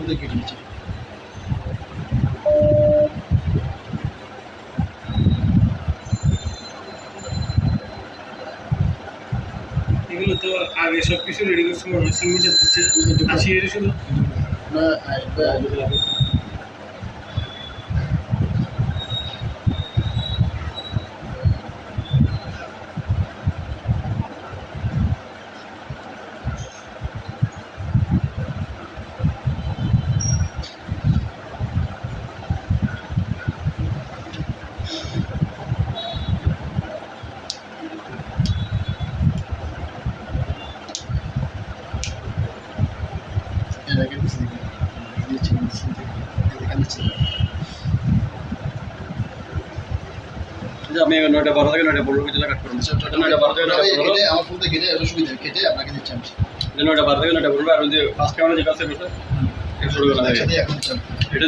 থেকে কেটে নিচ্ছি। এগুলো তো আগে সব কিছু রেডি করছে মনে হয় সিগনেচার দিচ্ছে আসি এর শুধু না আমি 9টা 12 থেকে 9টা 15 পর্যন্ত কাট করব। 9টা 12 থেকে 9টা 15 আমার ফোনটা কেটে এটা সুবিধা কেটে আপনাকে দিচ্ছি আমি। 9টা 12 থেকে 9টা 15 আর ওই যে ফার্স্ট ক্যামেরা যেটা আছে বসে শুরু করা একসাথে এখন চল। এটা